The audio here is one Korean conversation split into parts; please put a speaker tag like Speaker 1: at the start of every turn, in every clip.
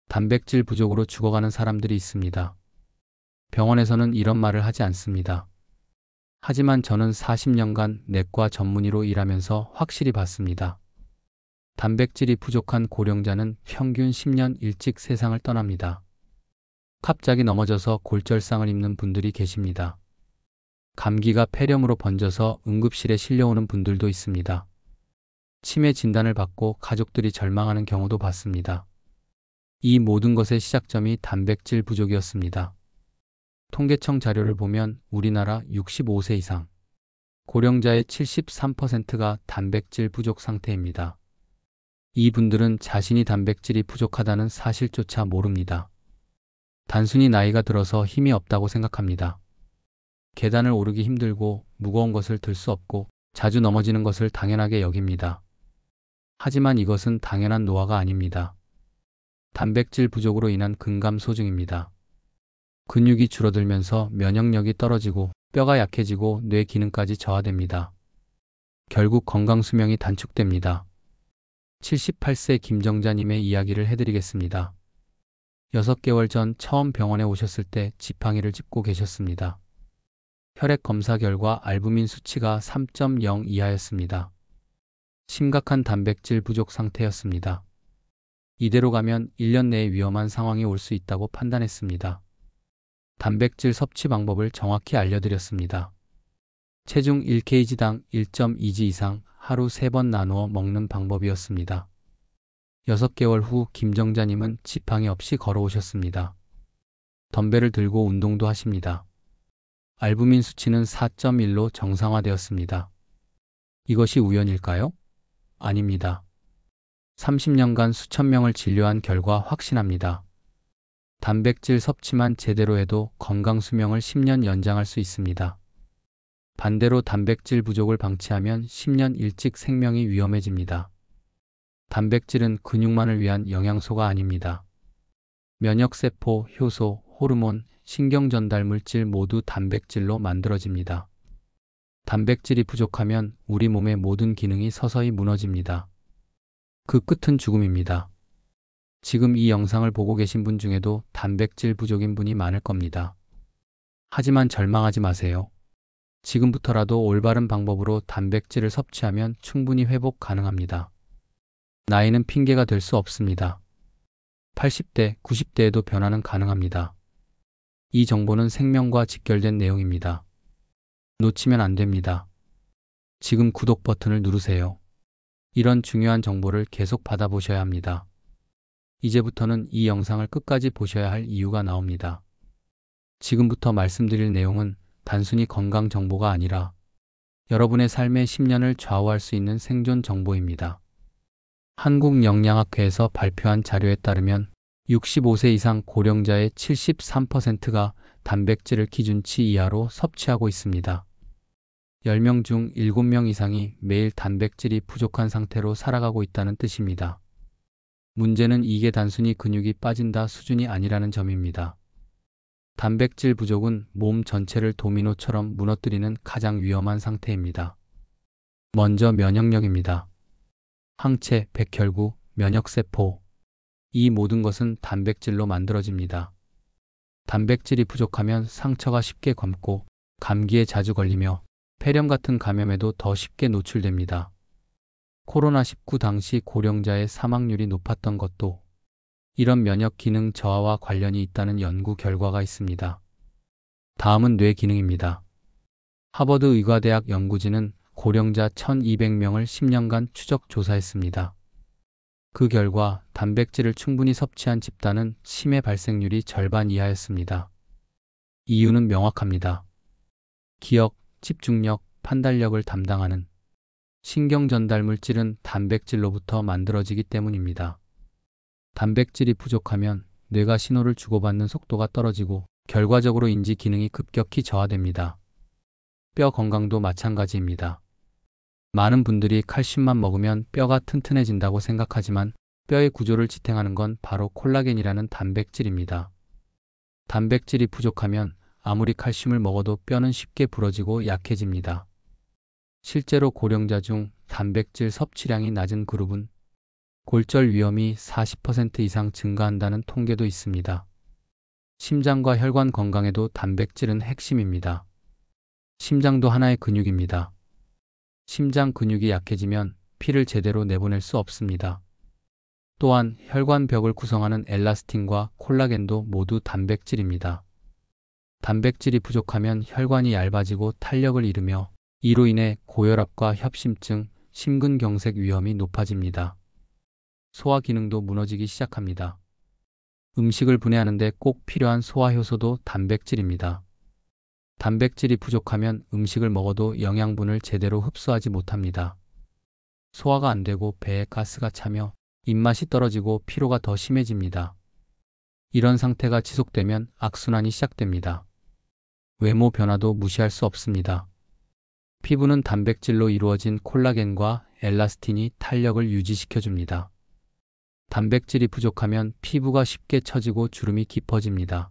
Speaker 1: 단백질 부족으로 죽어가는 사람들이 있습니다. 병원에서는 이런 말을 하지 않습니다. 하지만 저는 40년간 내과 전문의로 일하면서 확실히 봤습니다. 단백질이 부족한 고령자는 평균 10년 일찍 세상을 떠납니다. 갑자기 넘어져서 골절상을 입는 분들이 계십니다. 감기가 폐렴으로 번져서 응급실에 실려오는 분들도 있습니다. 치매 진단을 받고 가족들이 절망하는 경우도 봤습니다. 이 모든 것의 시작점이 단백질 부족이었습니다. 통계청 자료를 보면 우리나라 65세 이상 고령자의 73%가 단백질 부족 상태입니다. 이분들은 자신이 단백질이 부족하다는 사실조차 모릅니다. 단순히 나이가 들어서 힘이 없다고 생각합니다. 계단을 오르기 힘들고 무거운 것을 들 수 없고 자주 넘어지는 것을 당연하게 여깁니다. 하지만 이것은 당연한 노화가 아닙니다. 단백질 부족으로 인한 근감소증입니다. 근육이 줄어들면서 면역력이 떨어지고 뼈가 약해지고 뇌 기능까지 저하됩니다. 결국 건강 수명이 단축됩니다. 78세 김정자님의 이야기를 해드리겠습니다. 6개월 전 처음 병원에 오셨을 때 지팡이를 짚고 계셨습니다. 혈액 검사 결과 알부민 수치가 3.0 이하였습니다. 심각한 단백질 부족 상태였습니다. 이대로 가면 1년 내에 위험한 상황이 올 수 있다고 판단했습니다. 단백질 섭취 방법을 정확히 알려드렸습니다. 체중 1kg당 1.2g 이상 하루 3번 나누어 먹는 방법이었습니다. 6개월 후 김정자님은 지팡이 없이 걸어오셨습니다. 덤벨을 들고 운동도 하십니다. 알부민 수치는 4.1로 정상화되었습니다. 이것이 우연일까요? 아닙니다. 30년간 수천 명을 진료한 결과 확신합니다. 단백질 섭취만 제대로 해도 건강 수명을 10년 연장할 수 있습니다. 반대로 단백질 부족을 방치하면 10년 일찍 생명이 위험해집니다. 단백질은 근육만을 위한 영양소가 아닙니다. 면역세포, 효소, 호르몬, 신경전달물질 모두 단백질로 만들어집니다. 단백질이 부족하면 우리 몸의 모든 기능이 서서히 무너집니다. 그 끝은 죽음입니다. 지금 이 영상을 보고 계신 분 중에도 단백질 부족인 분이 많을 겁니다. 하지만 절망하지 마세요. 지금부터라도 올바른 방법으로 단백질을 섭취하면 충분히 회복 가능합니다. 나이는 핑계가 될 수 없습니다. 80대, 90대에도 변화는 가능합니다. 이 정보는 생명과 직결된 내용입니다. 놓치면 안 됩니다. 지금 구독 버튼을 누르세요. 이런 중요한 정보를 계속 받아보셔야 합니다. 이제부터는 이 영상을 끝까지 보셔야 할 이유가 나옵니다. 지금부터 말씀드릴 내용은 단순히 건강 정보가 아니라 여러분의 삶의 10년을 좌우할 수 있는 생존 정보입니다. 한국영양학회에서 발표한 자료에 따르면 65세 이상 고령자의 73%가 단백질을 기준치 이하로 섭취하고 있습니다. 10명 중 7명 이상이 매일 단백질이 부족한 상태로 살아가고 있다는 뜻입니다. 문제는 이게 단순히 근육이 빠진다 수준이 아니라는 점입니다. 단백질 부족은 몸 전체를 도미노처럼 무너뜨리는 가장 위험한 상태입니다. 먼저 면역력입니다. 항체, 백혈구, 면역세포. 이 모든 것은 단백질로 만들어집니다. 단백질이 부족하면 상처가 쉽게 검고 감기에 자주 걸리며 폐렴 같은 감염에도 더 쉽게 노출됩니다. 코로나19 당시 고령자의 사망률이 높았던 것도 이런 면역 기능 저하와 관련이 있다는 연구 결과가 있습니다. 다음은 뇌 기능입니다. 하버드 의과대학 연구진은 고령자 1200명을 10년간 추적 조사했습니다. 그 결과 단백질을 충분히 섭취한 집단은 치매 발생률이 절반 이하였습니다. 이유는 명확합니다. 기억, 집중력, 판단력을 담당하는 신경전달물질은 단백질로부터 만들어지기 때문입니다. 단백질이 부족하면 뇌가 신호를 주고받는 속도가 떨어지고 결과적으로 인지 기능이 급격히 저하됩니다. 뼈 건강도 마찬가지입니다. 많은 분들이 칼슘만 먹으면 뼈가 튼튼해진다고 생각하지만 뼈의 구조를 지탱하는 건 바로 콜라겐이라는 단백질입니다. 단백질이 부족하면 아무리 칼슘을 먹어도 뼈는 쉽게 부러지고 약해집니다. 실제로 고령자 중 단백질 섭취량이 낮은 그룹은 골절 위험이 40% 이상 증가한다는 통계도 있습니다. 심장과 혈관 건강에도 단백질은 핵심입니다. 심장도 하나의 근육입니다. 심장 근육이 약해지면 피를 제대로 내보낼 수 없습니다. 또한 혈관벽을 구성하는 엘라스틴과 콜라겐도 모두 단백질입니다. 단백질이 부족하면 혈관이 얇아지고 탄력을 잃으며 이로 인해 고혈압과 협심증, 심근경색 위험이 높아집니다. 소화 기능도 무너지기 시작합니다. 음식을 분해하는데 꼭 필요한 소화효소도 단백질입니다. 단백질이 부족하면 음식을 먹어도 영양분을 제대로 흡수하지 못합니다. 소화가 안 되고 배에 가스가 차며 입맛이 떨어지고 피로가 더 심해집니다. 이런 상태가 지속되면 악순환이 시작됩니다. 외모 변화도 무시할 수 없습니다. 피부는 단백질로 이루어진 콜라겐과 엘라스틴이 탄력을 유지시켜줍니다. 단백질이 부족하면 피부가 쉽게 처지고 주름이 깊어집니다.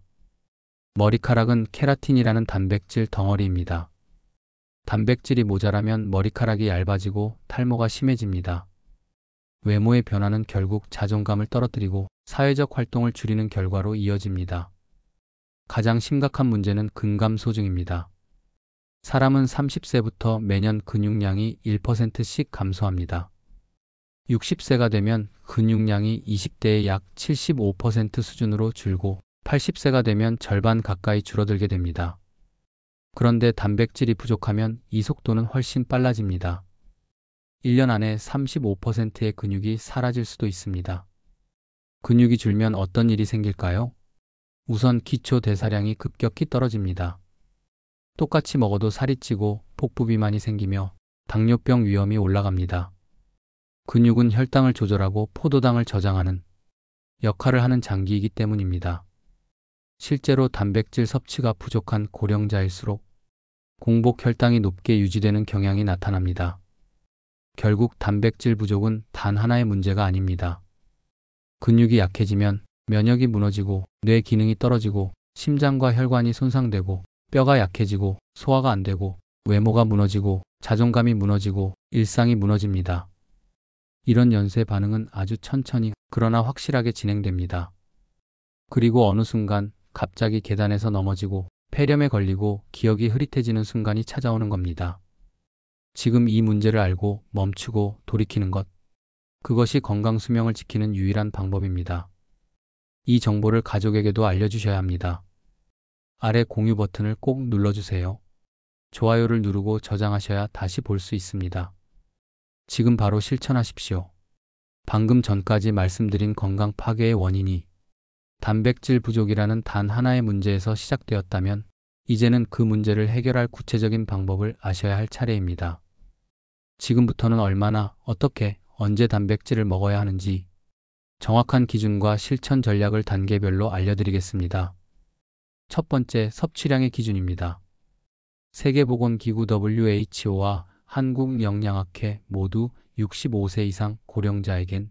Speaker 1: 머리카락은 케라틴이라는 단백질 덩어리입니다. 단백질이 모자라면 머리카락이 얇아지고 탈모가 심해집니다. 외모의 변화는 결국 자존감을 떨어뜨리고 사회적 활동을 줄이는 결과로 이어집니다. 가장 심각한 문제는 근감소증입니다. 사람은 30세부터 매년 근육량이 1%씩 감소합니다. 60세가 되면 근육량이 20대의 약 75% 수준으로 줄고 80세가 되면 절반 가까이 줄어들게 됩니다. 그런데 단백질이 부족하면 이 속도는 훨씬 빨라집니다. 1년 안에 35%의 근육이 사라질 수도 있습니다. 근육이 줄면 어떤 일이 생길까요? 우선 기초 대사량이 급격히 떨어집니다. 똑같이 먹어도 살이 찌고 복부 비만이 생기며 당뇨병 위험이 올라갑니다. 근육은 혈당을 조절하고 포도당을 저장하는 역할을 하는 장기이기 때문입니다. 실제로 단백질 섭취가 부족한 고령자일수록 공복 혈당이 높게 유지되는 경향이 나타납니다. 결국 단백질 부족은 단 하나의 문제가 아닙니다. 근육이 약해지면 면역이 무너지고 뇌 기능이 떨어지고 심장과 혈관이 손상되고 뼈가 약해지고 소화가 안 되고 외모가 무너지고 자존감이 무너지고 일상이 무너집니다. 이런 연쇄 반응은 아주 천천히 그러나 확실하게 진행됩니다. 그리고 어느 순간 갑자기 계단에서 넘어지고 폐렴에 걸리고 기억이 흐릿해지는 순간이 찾아오는 겁니다. 지금 이 문제를 알고 멈추고 돌이키는 것, 그것이 건강 수명을 지키는 유일한 방법입니다. 이 정보를 가족에게도 알려주셔야 합니다. 아래 공유 버튼을 꼭 눌러주세요. 좋아요를 누르고 저장하셔야 다시 볼 수 있습니다. 지금 바로 실천하십시오. 방금 전까지 말씀드린 건강 파괴의 원인이 단백질 부족이라는 단 하나의 문제에서 시작되었다면 이제는 그 문제를 해결할 구체적인 방법을 아셔야 할 차례입니다. 지금부터는 얼마나, 어떻게, 언제 단백질을 먹어야 하는지 정확한 기준과 실천 전략을 단계별로 알려드리겠습니다. 첫 번째, 섭취량의 기준입니다. 세계보건기구 WHO와 한국영양학회 모두 65세 이상 고령자에겐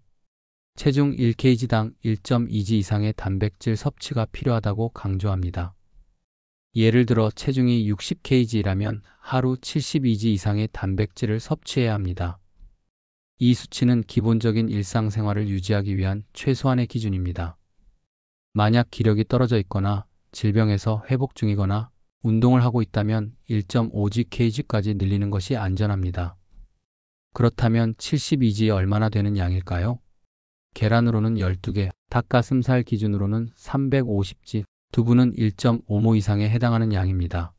Speaker 1: 체중 1kg당 1.2g 이상의 단백질 섭취가 필요하다고 강조합니다. 예를 들어 체중이 60kg라면 하루 72g 이상의 단백질을 섭취해야 합니다. 이 수치는 기본적인 일상생활을 유지하기 위한 최소한의 기준입니다. 만약 기력이 떨어져 있거나 질병에서 회복 중이거나 운동을 하고 있다면 1.5gkg까지 늘리는 것이 안전합니다. 그렇다면 72g에 얼마나 되는 양일까요? 계란으로는 12개, 닭가슴살 기준으로는 350g, 두부는 1.5모 이상에 해당하는 양입니다.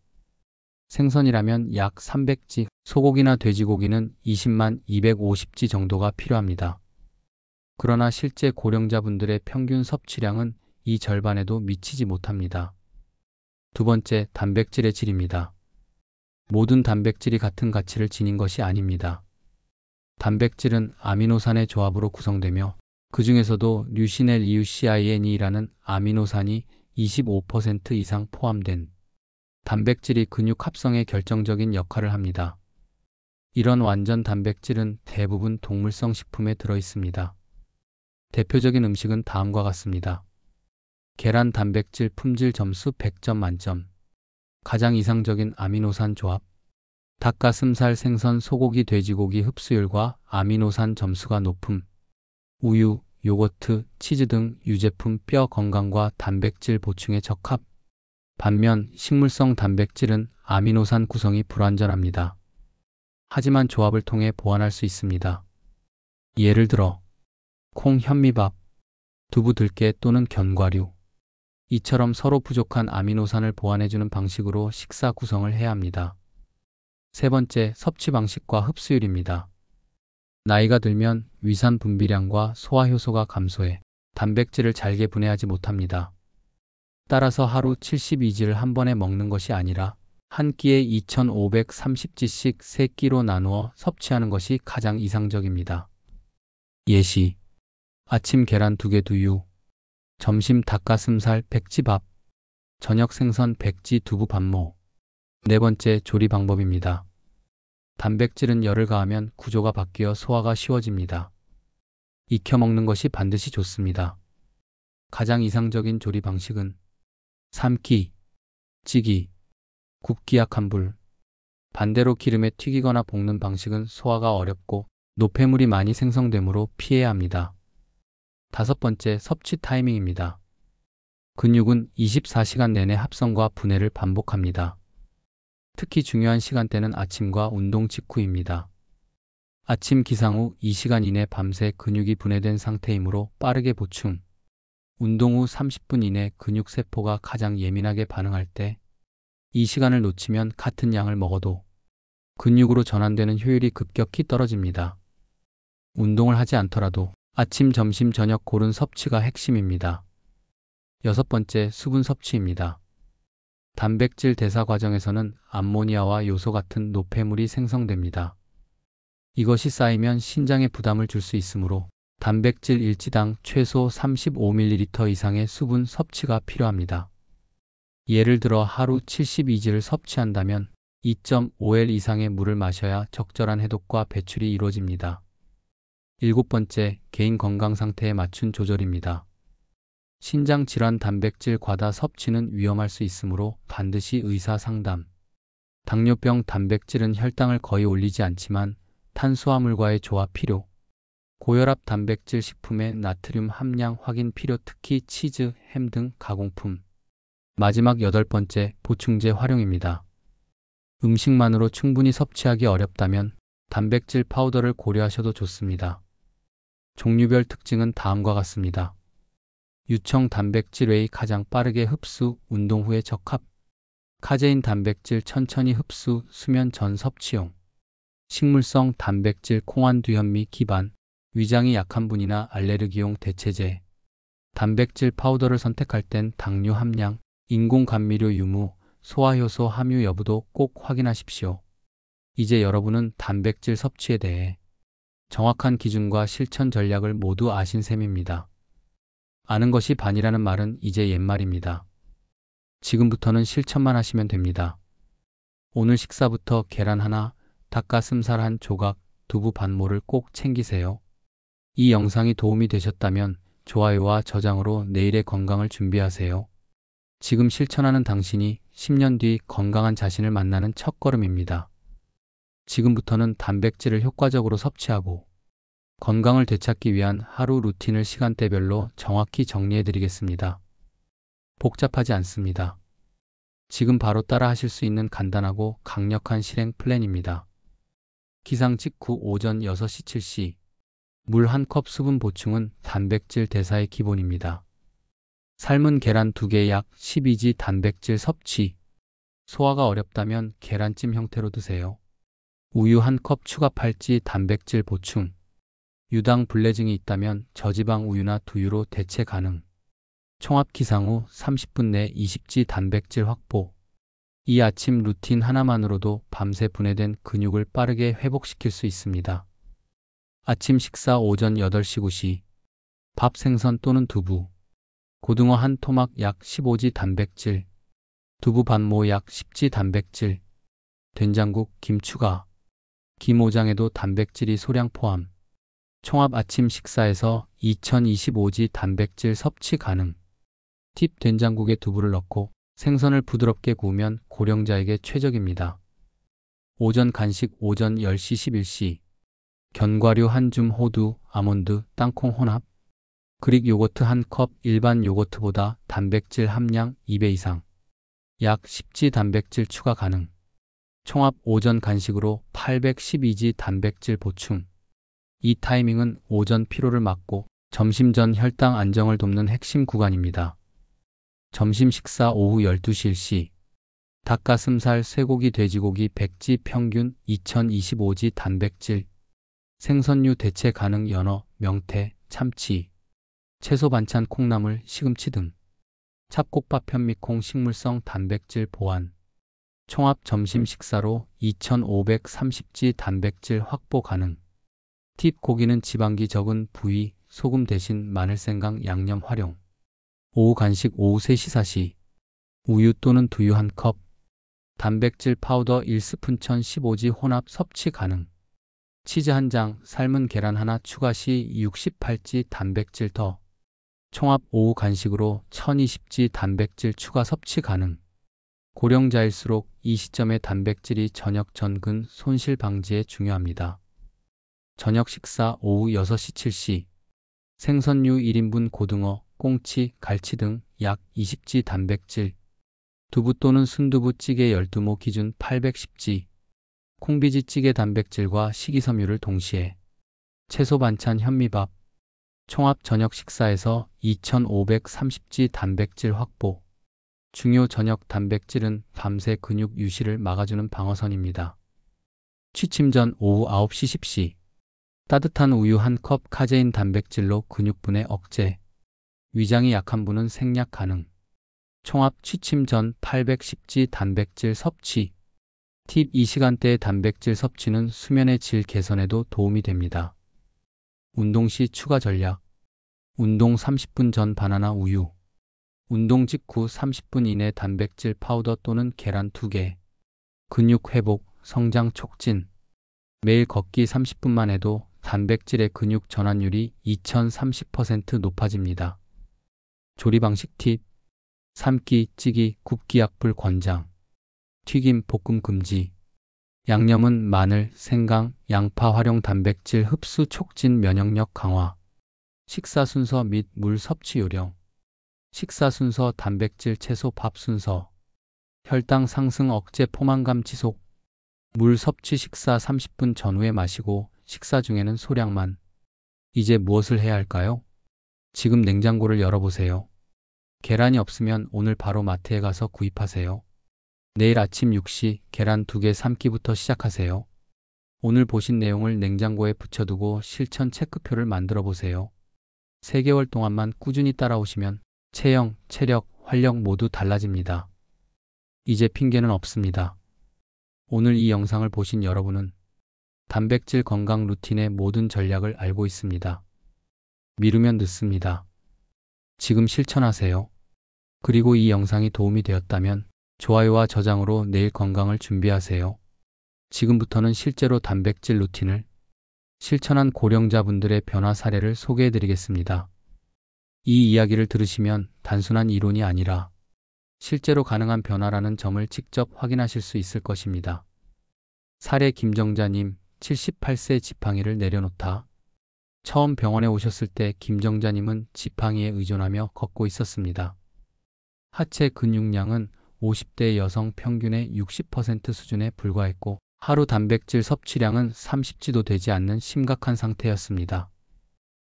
Speaker 1: 생선이라면 약 300g, 소고기나 돼지고기는 20만 250g 정도가 필요합니다. 그러나 실제 고령자분들의 평균 섭취량은 이 절반에도 미치지 못합니다. 두 번째, 단백질의 질입니다. 모든 단백질이 같은 가치를 지닌 것이 아닙니다. 단백질은 아미노산의 조합으로 구성되며 그 중에서도 류시넬 EUCINE라는 아미노산이 25% 이상 포함된 단백질이 근육 합성에 결정적인 역할을 합니다. 이런 완전 단백질은 대부분 동물성 식품에 들어 있습니다. 대표적인 음식은 다음과 같습니다. 계란 단백질 품질 점수 100점 만점. 가장 이상적인 아미노산 조합. 닭가슴살 생선 소고기 돼지고기 흡수율과 아미노산 점수가 높음. 우유, 요거트, 치즈 등 유제품 뼈 건강과 단백질 보충에 적합. 반면 식물성 단백질은 아미노산 구성이 불완전합니다. 하지만 조합을 통해 보완할 수 있습니다. 예를 들어 콩 현미밥, 두부 들깨 또는 견과류. 이처럼 서로 부족한 아미노산을 보완해주는 방식으로 식사 구성을 해야 합니다. 세 번째, 섭취 방식과 흡수율입니다. 나이가 들면 위산 분비량과 소화 효소가 감소해 단백질을 잘게 분해하지 못합니다. 따라서 하루 72지를 한 번에 먹는 것이 아니라 한 끼에 2530지씩 3끼로 나누어 섭취하는 것이 가장 이상적입니다. 예시: 아침 계란 2개 두유, 점심 닭가슴살 백지밥, 저녁 생선 백지 두부 반모. 네 번째, 조리 방법입니다. 단백질은 열을 가하면 구조가 바뀌어 소화가 쉬워집니다. 익혀 먹는 것이 반드시 좋습니다. 가장 이상적인 조리 방식은 삶기, 찌기, 굽기 약한 불. 반대로 기름에 튀기거나 볶는 방식은 소화가 어렵고 노폐물이 많이 생성되므로 피해야 합니다. 다섯 번째, 섭취 타이밍입니다. 근육은 24시간 내내 합성과 분해를 반복합니다. 특히 중요한 시간대는 아침과 운동 직후입니다. 아침 기상 후 2시간 이내 밤새 근육이 분해된 상태이므로 빠르게 보충. 운동 후 30분 이내 근육 세포가 가장 예민하게 반응할 때, 이 시간을 놓치면 같은 양을 먹어도 근육으로 전환되는 효율이 급격히 떨어집니다. 운동을 하지 않더라도 아침, 점심, 저녁 고른 섭취가 핵심입니다. 여섯 번째, 수분 섭취입니다. 단백질 대사 과정에서는 암모니아와 요소 같은 노폐물이 생성됩니다. 이것이 쌓이면 신장에 부담을 줄 수 있으므로 단백질 일지당 최소 35ml 이상의 수분 섭취가 필요합니다. 예를 들어 하루 72지를 섭취한다면 2.5L 이상의 물을 마셔야 적절한 해독과 배출이 이루어집니다. 일곱 번째, 개인 건강 상태에 맞춘 조절입니다. 신장 질환 단백질 과다 섭취는 위험할 수 있으므로 반드시 의사 상담. 당뇨병 단백질은 혈당을 거의 올리지 않지만 탄수화물과의 조합 필요. 고혈압 단백질 식품의 나트륨 함량 확인 필요, 특히 치즈, 햄 등 가공품. 마지막 여덟 번째, 보충제 활용입니다. 음식만으로 충분히 섭취하기 어렵다면 단백질 파우더를 고려하셔도 좋습니다. 종류별 특징은 다음과 같습니다. 유청 단백질 웨이 가장 빠르게 흡수, 운동 후에 적합. 카제인 단백질 천천히 흡수, 수면 전 섭취용. 식물성 단백질 콩안두 현미 기반, 위장이 약한 분이나 알레르기용 대체제. 단백질 파우더를 선택할 땐 당류 함량, 인공 감미료 유무, 소화효소 함유 여부도 꼭 확인하십시오. 이제 여러분은 단백질 섭취에 대해 정확한 기준과 실천 전략을 모두 아신 셈입니다. 아는 것이 반이라는 말은 이제 옛말입니다. 지금부터는 실천만 하시면 됩니다. 오늘 식사부터 계란 하나, 닭가슴살 한 조각, 두부 반모를 꼭 챙기세요. 이 영상이 도움이 되셨다면 좋아요와 저장으로 내일의 건강을 준비하세요. 지금 실천하는 당신이 10년 뒤 건강한 자신을 만나는 첫걸음입니다. 지금부터는 단백질을 효과적으로 섭취하고 건강을 되찾기 위한 하루 루틴을 시간대별로 정확히 정리해 드리겠습니다. 복잡하지 않습니다. 지금 바로 따라 하실 수 있는 간단하고 강력한 실행 플랜입니다. 기상 직후 오전 6시 7시 물 1컵 수분 보충은 단백질 대사의 기본입니다. 삶은 계란 2개 약 12지 단백질 섭취. 소화가 어렵다면 계란찜 형태로 드세요. 우유 1컵 추가 8지 단백질 보충. 유당 불내증이 있다면 저지방 우유나 두유로 대체 가능. 총합 기상 후 30분 내 20지 단백질 확보. 이 아침 루틴 하나만으로도 밤새 분해된 근육을 빠르게 회복시킬 수 있습니다. 아침 식사 오전 8시 9시 밥 생선 또는 두부. 고등어 한 토막 약 15지 단백질. 두부 반모 약 10지 단백질. 된장국, 김 추가. 김오장에도 단백질이 소량 포함. 총합 아침 식사에서 2025지 단백질 섭취 가능. 팁: 된장국에 두부를 넣고 생선을 부드럽게 구우면 고령자에게 최적입니다. 오전 간식 오전 10시 11시 견과류 한 줌, 호두, 아몬드, 땅콩 혼합, 그릭 요거트 한 컵, 일반 요거트보다 단백질 함량 2배 이상, 약 10지 단백질 추가 가능. 총합 오전 간식으로 812지 단백질 보충. 이 타이밍은 오전 피로를 막고 점심 전 혈당 안정을 돕는 핵심 구간입니다. 점심 식사 오후 12시 일시. 닭가슴살, 쇠고기, 돼지고기, 백지 평균 2025지 단백질. 생선류 대체 가능, 연어, 명태, 참치, 채소 반찬, 콩나물, 시금치 등. 찹곡밥, 현미콩, 식물성 단백질 보완. 총합 점심 식사로 2530지 단백질 확보 가능. 팁: 고기는 지방기 적은 부위, 소금 대신 마늘, 생강, 양념 활용. 오후 간식 오후 3시 4시. 우유 또는 두유 한 컵. 단백질 파우더 1스푼 1015지 혼합 섭취 가능. 치즈 한 장, 삶은 계란 하나 추가 시 68지 단백질 더. 총합 오후 간식으로 1020지 단백질 추가 섭취 가능. 고령자일수록 이 시점의 단백질이 저녁 전근 손실 방지에 중요합니다. 저녁 식사 오후 6시 7시. 생선류 1인분 고등어, 꽁치, 갈치 등 약 20지 단백질. 두부 또는 순두부 찌개 12모 기준 810지. 콩비지 찌개 단백질과 식이섬유를 동시에. 채소 반찬 현미밥. 총합 저녁 식사에서 2530지 단백질 확보. 중요 저녁 단백질은 밤새 근육 유실을 막아주는 방어선입니다. 취침 전 오후 9시 10시. 따뜻한 우유 한 컵, 카제인 단백질로 근육분해 억제. 위장이 약한 분은 생략 가능. 총합 취침 전 810지 단백질 섭취. 팁: 이 시간대의 단백질 섭취는 수면의 질 개선에도 도움이 됩니다. 운동 시 추가 전략. 운동 30분 전 바나나 우유. 운동 직후 30분 이내 단백질 파우더 또는 계란 2개. 근육 회복, 성장 촉진. 매일 걷기 30분만 해도 단백질의 근육 전환율이 2030% 높아집니다. 조리 방식 팁. 삶기, 찌기, 굽기 약불 권장. 튀김, 볶음 금지. 양념은 마늘, 생강, 양파 활용 단백질 흡수 촉진, 면역력 강화. 식사 순서 및 물 섭취 요령. 식사 순서 단백질, 채소, 밥 순서. 혈당 상승 억제, 포만감 지속. 물 섭취 식사 30분 전후에 마시고 식사 중에는 소량만. 이제 무엇을 해야 할까요? 지금 냉장고를 열어보세요. 계란이 없으면 오늘 바로 마트에 가서 구입하세요. 내일 아침 6시 계란 2개 삶기부터 시작하세요. 오늘 보신 내용을 냉장고에 붙여두고 실천 체크표를 만들어 보세요. 3개월 동안만 꾸준히 따라오시면 체형, 체력, 활력 모두 달라집니다. 이제 핑계는 없습니다. 오늘 이 영상을 보신 여러분은 단백질 건강 루틴의 모든 전략을 알고 있습니다. 미루면 늦습니다. 지금 실천하세요. 그리고 이 영상이 도움이 되었다면 좋아요와 저장으로 내일 건강을 준비하세요. 지금부터는 실제로 단백질 루틴을 실천한 고령자분들의 변화 사례를 소개해드리겠습니다. 이 이야기를 들으시면 단순한 이론이 아니라 실제로 가능한 변화라는 점을 직접 확인하실 수 있을 것입니다. 사례: 김정자님, 78세 지팡이를 내려놓다. 처음 병원에 오셨을 때 김정자님은 지팡이에 의존하며 걷고 있었습니다. 하체 근육량은 50대 여성 평균의 60% 수준에 불과했고 하루 단백질 섭취량은 30지도 되지 않는 심각한 상태였습니다.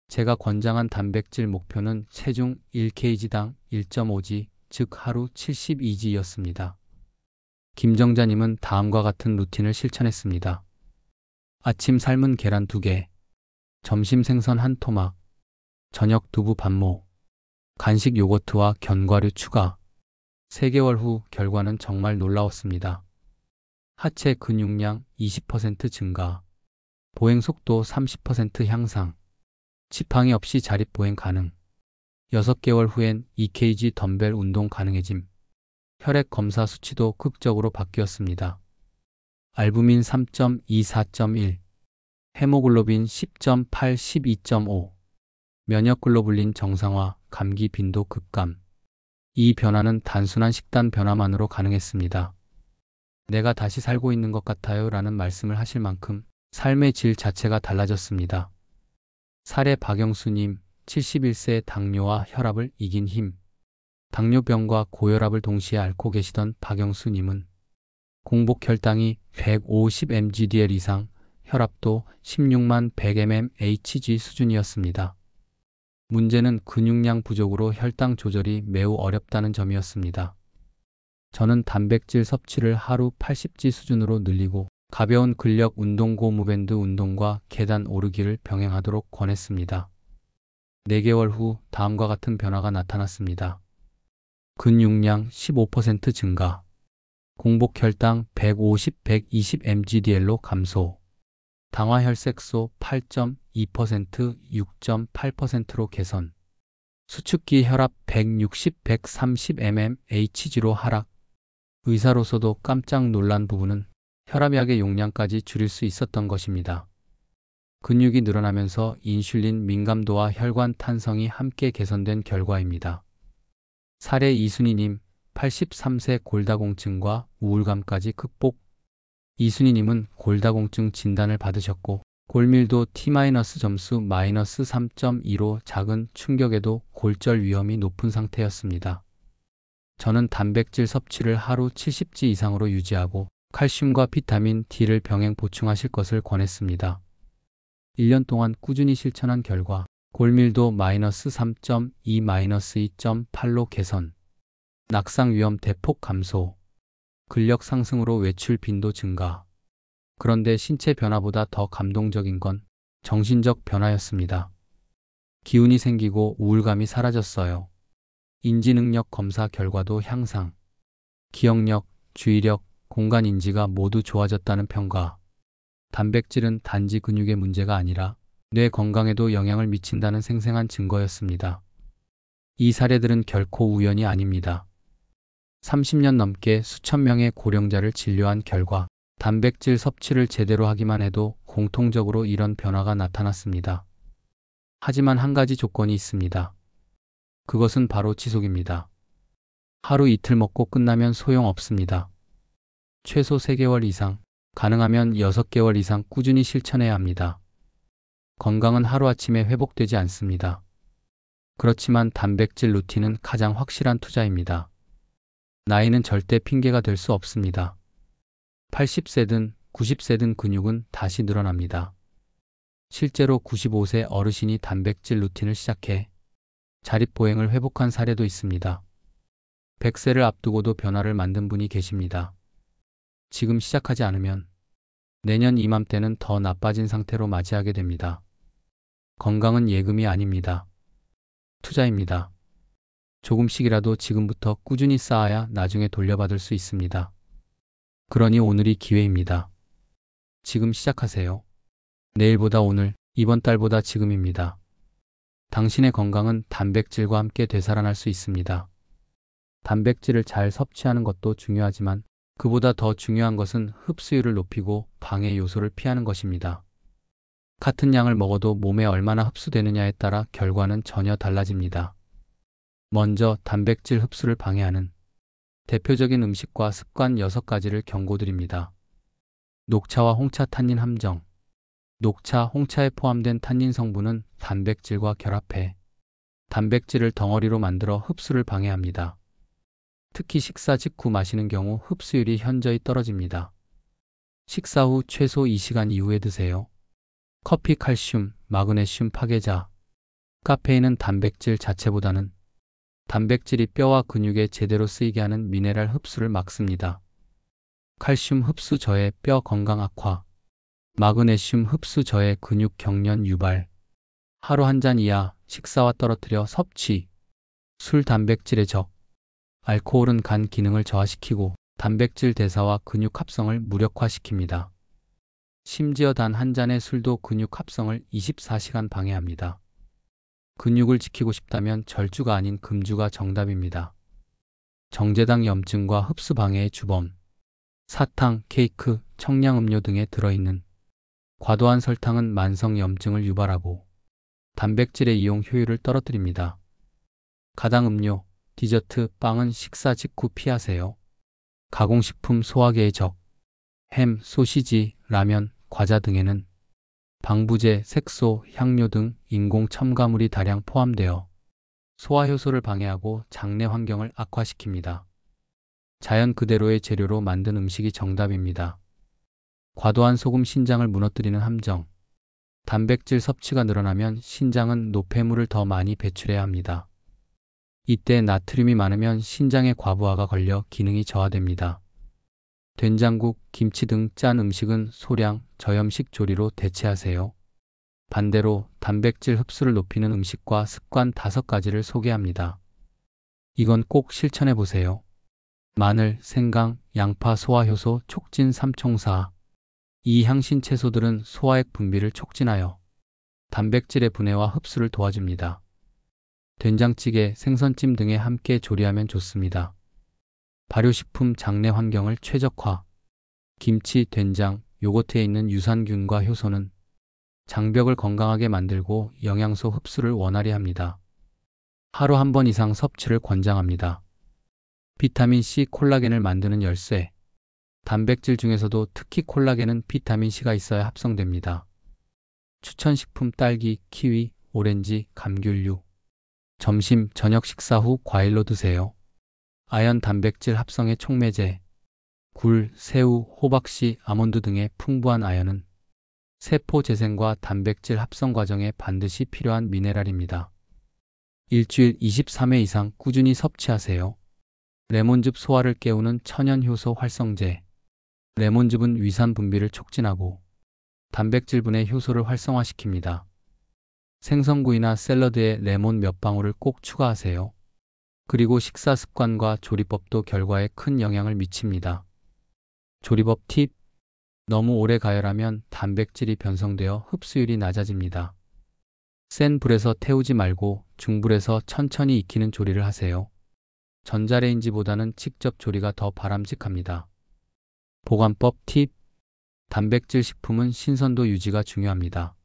Speaker 1: 제가 권장한 단백질 목표는 체중 1kg당 1.5지, 즉 하루 72지였습니다. 김정자님은 다음과 같은 루틴을 실천했습니다. 아침 삶은 계란 2개, 점심 생선 한 토막, 저녁 두부 반모, 간식 요거트와 견과류 추가. 3개월 후 결과는 정말 놀라웠습니다. 하체 근육량 20% 증가, 보행 속도 30% 향상, 지팡이 없이 자립 보행 가능. 6개월 후엔 2kg 덤벨 운동 가능해짐. 혈액 검사 수치도 극적으로 바뀌었습니다. 알부민 3.2, 4.1, 헤모글로빈 10.8, 12.5, 면역글로불린 정상화, 감기 빈도 급감. 이 변화는 단순한 식단 변화만으로 가능했습니다. 내가 다시 살고 있는 것 같아요 라는 말씀을 하실 만큼 삶의 질 자체가 달라졌습니다. 사례 박영수님, 71세 당뇨와 혈압을 이긴 힘. 당뇨병과 고혈압을 동시에 앓고 계시던 박영수님은 공복 혈당이 150mg/dl 이상, 혈압도 16만 100mmHg 수준이었습니다. 문제는 근육량 부족으로 혈당 조절이 매우 어렵다는 점이었습니다. 저는 단백질 섭취를 하루 80g 수준으로 늘리고 가벼운 근력 운동 고무밴드 운동과 계단 오르기를 병행하도록 권했습니다. 4개월 후 다음과 같은 변화가 나타났습니다. 근육량 15% 증가, 공복 혈당 150-120mg/dl로 감소, 당화혈색소 8.2%, 6.8%로 개선, 수축기 혈압 160-130mmHg로 하락. 의사로서도 깜짝 놀란 부분은 혈압약의 용량까지 줄일 수 있었던 것입니다. 근육이 늘어나면서 인슐린 민감도와 혈관 탄성이 함께 개선된 결과입니다. 사례 이순희님, 83세 골다공증과 우울감까지 극복. 이순희님은 골다공증 진단을 받으셨고 골밀도 T-점수 -3.2로 작은 충격에도 골절 위험이 높은 상태였습니다. 저는 단백질 섭취를 하루 70g 이상으로 유지하고 칼슘과 비타민 D를 병행 보충하실 것을 권했습니다. 1년 동안 꾸준히 실천한 결과 골밀도 -3.2, -2.8로 개선, 낙상 위험 대폭 감소, 근력 상승으로 외출 빈도 증가. 그런데 신체 변화보다 더 감동적인 건 정신적 변화였습니다. 기운이 생기고 우울감이 사라졌어요. 인지능력 검사 결과도 향상, 기억력, 주의력, 공간인지가 모두 좋아졌다는 평가. 단백질은 단지 근육의 문제가 아니라 뇌 건강에도 영향을 미친다는 생생한 증거였습니다. 이 사례들은 결코 우연이 아닙니다. 30년 넘게 수천 명의 고령자를 진료한 결과 단백질 섭취를 제대로 하기만 해도 공통적으로 이런 변화가 나타났습니다. 하지만 한 가지 조건이 있습니다. 그것은 바로 지속입니다. 하루 이틀 먹고 끝나면 소용없습니다. 최소 3개월 이상, 가능하면 6개월 이상 꾸준히 실천해야 합니다. 건강은 하루아침에 회복되지 않습니다. 그렇지만 단백질 루틴은 가장 확실한 투자입니다. 나이는 절대 핑계가 될 수 없습니다. 80세든 90세든 근육은 다시 늘어납니다. 실제로 95세 어르신이 단백질 루틴을 시작해 자립보행을 회복한 사례도 있습니다. 100세를 앞두고도 변화를 만든 분이 계십니다. 지금 시작하지 않으면 내년 이맘때는 더 나빠진 상태로 맞이하게 됩니다. 건강은 예금이 아닙니다. 투자입니다. 조금씩이라도 지금부터 꾸준히 쌓아야 나중에 돌려받을 수 있습니다. 그러니 오늘이 기회입니다. 지금 시작하세요. 내일보다 오늘, 이번 달보다 지금입니다. 당신의 건강은 단백질과 함께 되살아날 수 있습니다. 단백질을 잘 섭취하는 것도 중요하지만 그보다 더 중요한 것은 흡수율을 높이고 방해 요소를 피하는 것입니다. 같은 양을 먹어도 몸에 얼마나 흡수되느냐에 따라 결과는 전혀 달라집니다. 먼저 단백질 흡수를 방해하는 대표적인 음식과 습관 6가지를 경고드립니다. 녹차와 홍차 탄닌 함정. 녹차, 홍차에 포함된 탄닌 성분은 단백질과 결합해 단백질을 덩어리로 만들어 흡수를 방해합니다. 특히 식사 직후 마시는 경우 흡수율이 현저히 떨어집니다. 식사 후 최소 2시간 이후에 드세요. 커피, 칼슘, 마그네슘 파괴자. 카페인은 단백질 자체보다는 단백질이 뼈와 근육에 제대로 쓰이게 하는 미네랄 흡수를 막습니다. 칼슘 흡수 저해 뼈 건강 악화, 마그네슘 흡수 저해 근육 경련 유발. 하루 한 잔 이하 식사와 떨어뜨려 섭취. 술 단백질의 적. 알코올은 간 기능을 저하시키고 단백질 대사와 근육 합성을 무력화시킵니다. 심지어 단 한 잔의 술도 근육 합성을 24시간 방해합니다. 근육을 지키고 싶다면 절주가 아닌 금주가 정답입니다. 정제당 염증과 흡수 방해의 주범. 사탕, 케이크, 청량음료 등에 들어있는 과도한 설탕은 만성 염증을 유발하고 단백질의 이용 효율을 떨어뜨립니다. 가당 음료, 디저트, 빵은 식사 직후 피하세요. 가공식품 소화계의 적. 햄, 소시지, 라면, 과자 등에는 방부제, 색소, 향료 등 인공 첨가물이 다량 포함되어 소화 효소를 방해하고 장내 환경을 악화시킵니다. 자연 그대로의 재료로 만든 음식이 정답입니다. 과도한 소금 신장을 무너뜨리는 함정. 단백질 섭취가 늘어나면 신장은 노폐물을 더 많이 배출해야 합니다. 이때 나트륨이 많으면 신장의 과부하가 걸려 기능이 저하됩니다. 된장국, 김치 등 짠 음식은 소량, 저염식 조리로 대체하세요. 반대로 단백질 흡수를 높이는 음식과 습관 5가지를 소개합니다. 이건 꼭 실천해 보세요. 마늘, 생강, 양파 소화효소 촉진 삼총사. 이 향신 채소들은 소화액 분비를 촉진하여 단백질의 분해와 흡수를 도와줍니다. 된장찌개, 생선찜 등에 함께 조리하면 좋습니다. 발효식품 장내 환경을 최적화. 김치, 된장, 요거트에 있는 유산균과 효소는 장벽을 건강하게 만들고 영양소 흡수를 원활히 합니다. 하루 한 번 이상 섭취를 권장합니다. 비타민C, 콜라겐을 만드는 열쇠. 단백질 중에서도 특히 콜라겐은 비타민C가 있어야 합성됩니다. 추천식품 딸기, 키위, 오렌지, 감귤류. 점심, 저녁 식사 후 과일로 드세요. 아연 단백질 합성의 촉매제. 굴, 새우, 호박씨, 아몬드 등의 풍부한 아연은 세포 재생과 단백질 합성 과정에 반드시 필요한 미네랄입니다. 일주일 23회 이상 꾸준히 섭취하세요. 레몬즙 소화를 깨우는 천연 효소 활성제. 레몬즙은 위산 분비를 촉진하고 단백질 분해 효소를 활성화시킵니다. 생선구이나 샐러드에 레몬 몇 방울을 꼭 추가하세요. 그리고 식사 습관과 조리법도 결과에 큰 영향을 미칩니다. 조리법 팁. 너무 오래 가열하면 단백질이 변성되어 흡수율이 낮아집니다. 센 불에서 태우지 말고 중불에서 천천히 익히는 조리를 하세요. 전자레인지보다는 직접 조리가 더 바람직합니다. 보관법 팁. 단백질 식품은 신선도 유지가 중요합니다.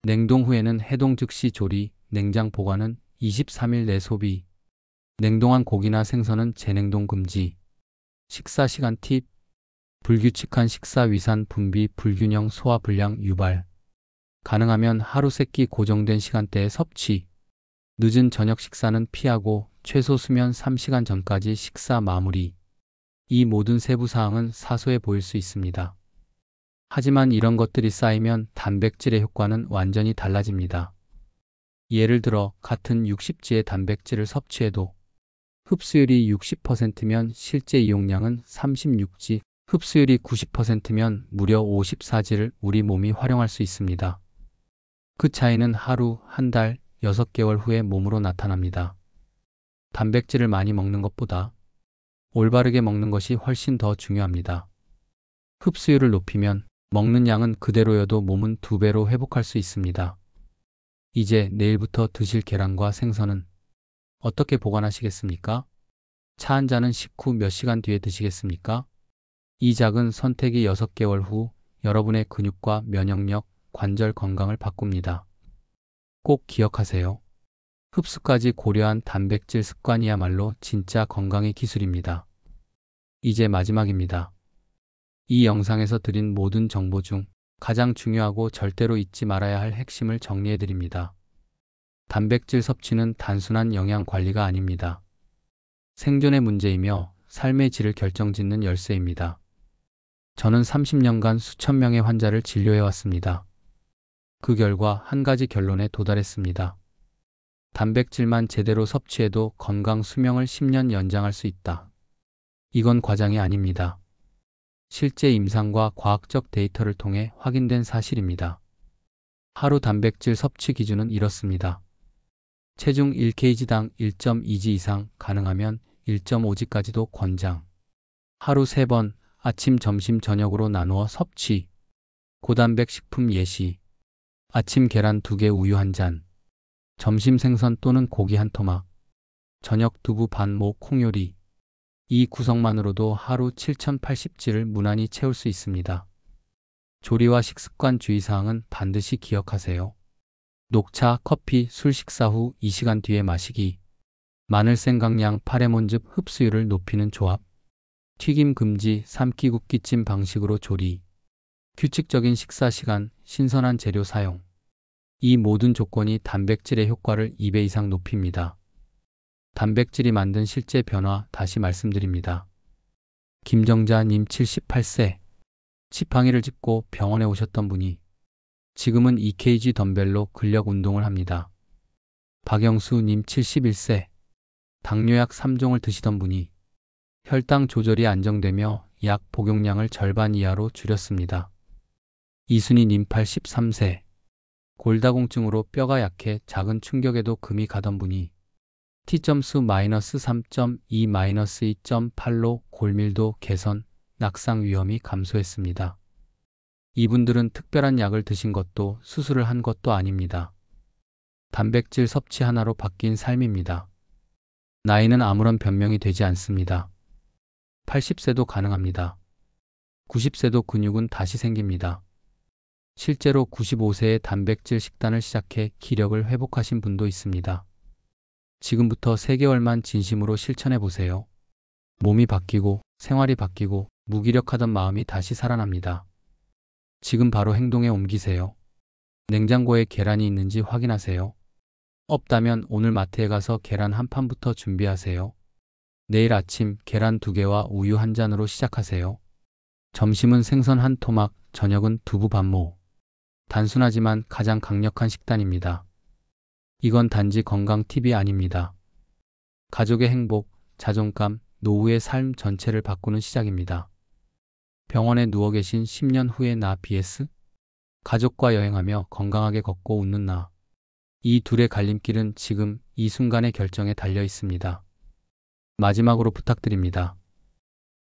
Speaker 1: 냉동 후에는 해동 즉시 조리, 냉장 보관은 23일 내 소비. 냉동한 고기나 생선은 재냉동 금지. 식사 시간 팁. 불규칙한 식사 위산 분비, 불균형 소화 불량 유발. 가능하면 하루 3끼 고정된 시간대에 섭취. 늦은 저녁 식사는 피하고 최소 수면 3시간 전까지 식사 마무리. 이 모든 세부 사항은 사소해 보일 수 있습니다. 하지만 이런 것들이 쌓이면 단백질의 효과는 완전히 달라집니다. 예를 들어 같은 60g의 단백질을 섭취해도 흡수율이 60%면 실제 이용량은 36g, 흡수율이 90%면 무려 54g를 우리 몸이 활용할 수 있습니다. 그 차이는 하루, 한 달, 6개월 후에 몸으로 나타납니다. 단백질을 많이 먹는 것보다 올바르게 먹는 것이 훨씬 더 중요합니다. 흡수율을 높이면 먹는 양은 그대로여도 몸은 2배로 회복할 수 있습니다. 이제 내일부터 드실 계란과 생선은 어떻게 보관하시겠습니까? 차 한 잔은 식후 몇 시간 뒤에 드시겠습니까? 이 작은 선택이 6개월 후 여러분의 근육과 면역력, 관절 건강을 바꿉니다. 꼭 기억하세요. 흡수까지 고려한 단백질 습관이야말로 진짜 건강의 기술입니다. 이제 마지막입니다. 이 영상에서 드린 모든 정보 중 가장 중요하고 절대로 잊지 말아야 할 핵심을 정리해 드립니다. 단백질 섭취는 단순한 영양 관리가 아닙니다. 생존의 문제이며 삶의 질을 결정짓는 열쇠입니다. 저는 30년간 수천 명의 환자를 진료해 왔습니다. 그 결과 한 가지 결론에 도달했습니다. 단백질만 제대로 섭취해도 건강 수명을 10년 연장할 수 있다. 이건 과장이 아닙니다. 실제 임상과 과학적 데이터를 통해 확인된 사실입니다. 하루 단백질 섭취 기준은 이렇습니다. 체중 1kg당 1.2g 이상, 가능하면 1.5g까지도 권장. 하루 3번, 아침, 점심, 저녁으로 나누어 섭취. 고단백 식품 예시. 아침 계란 2개, 우유 1잔. 점심 생선 또는 고기 1토막. 저녁 두부 반모 콩 요리. 이 구성만으로도 하루 7080g를 무난히 채울 수 있습니다. 조리와 식습관 주의사항은 반드시 기억하세요. 녹차, 커피, 술 식사 후 2시간 뒤에 마시기. 마늘, 생강양, 파레몬즙 흡수율을 높이는 조합. 튀김 금지, 삶기 굽기찜 방식으로 조리. 규칙적인 식사 시간, 신선한 재료 사용. 이 모든 조건이 단백질의 효과를 2배 이상 높입니다. 단백질이 만든 실제 변화 다시 말씀드립니다. 김정자님 78세. 지팡이를 짚고 병원에 오셨던 분이 지금은 2kg 덤벨로 근력 운동을 합니다. 박영수님 71세. 당뇨약 3종을 드시던 분이 혈당 조절이 안정되며 약 복용량을 절반 이하로 줄였습니다. 이순희님 83세. 골다공증으로 뼈가 약해 작은 충격에도 금이 가던 분이 T-3.2-2.8로 골밀도 개선, 낙상 위험이 감소했습니다. 이분들은 특별한 약을 드신 것도 수술을 한 것도 아닙니다. 단백질 섭취 하나로 바뀐 삶입니다. 나이는 아무런 변명이 되지 않습니다. 80세도 가능합니다. 90세도 근육은 다시 생깁니다. 실제로 95세에 단백질 식단을 시작해 기력을 회복하신 분도 있습니다. 지금부터 3개월만 진심으로 실천해 보세요. 몸이 바뀌고 생활이 바뀌고 무기력하던 마음이 다시 살아납니다. 지금 바로 행동에 옮기세요. 냉장고에 계란이 있는지 확인하세요. 없다면 오늘 마트에 가서 계란 한 판부터 준비하세요. 내일 아침 계란 2개와 우유 한 잔으로 시작하세요. 점심은 생선 한 토막, 저녁은 두부 반모. 단순하지만 가장 강력한 식단입니다. 이건 단지 건강 팁이 아닙니다. 가족의 행복, 자존감, 노후의 삶 전체를 바꾸는 시작입니다. 병원에 누워 계신 10년 후의 나 vs 가족과 여행하며 건강하게 걷고 웃는 나. 이 둘의 갈림길은 지금 이 순간의 결정에 달려 있습니다. 마지막으로 부탁드립니다.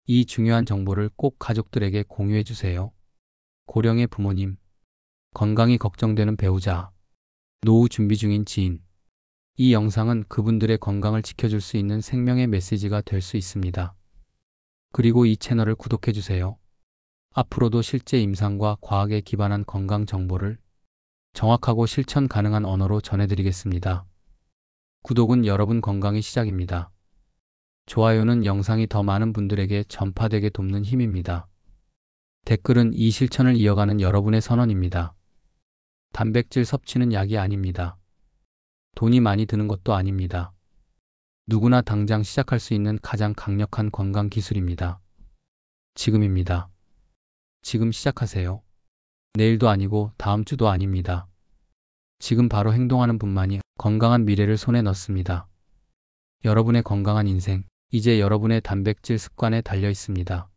Speaker 1: 이 중요한 정보를 꼭 가족들에게 공유해 주세요. 고령의 부모님, 건강이 걱정되는 배우자, 노후 준비 중인 지인. 이 영상은 그분들의 건강을 지켜줄 수 있는 생명의 메시지가 될 수 있습니다. 그리고 이 채널을 구독해 주세요. 앞으로도 실제 임상과 과학에 기반한 건강 정보를 정확하고 실천 가능한 언어로 전해드리겠습니다. 구독은 여러분 건강의 시작입니다. 좋아요는 영상이 더 많은 분들에게 전파되게 돕는 힘입니다. 댓글은 이 실천을 이어가는 여러분의 선언입니다. 단백질 섭취는 약이 아닙니다. 돈이 많이 드는 것도 아닙니다. 누구나 당장 시작할 수 있는 가장 강력한 건강 기술입니다. 지금입니다. 지금 시작하세요. 내일도 아니고 다음 주도 아닙니다. 지금 바로 행동하는 분만이 건강한 미래를 손에 넣습니다. 여러분의 건강한 인생, 이제 여러분의 단백질 습관에 달려 있습니다.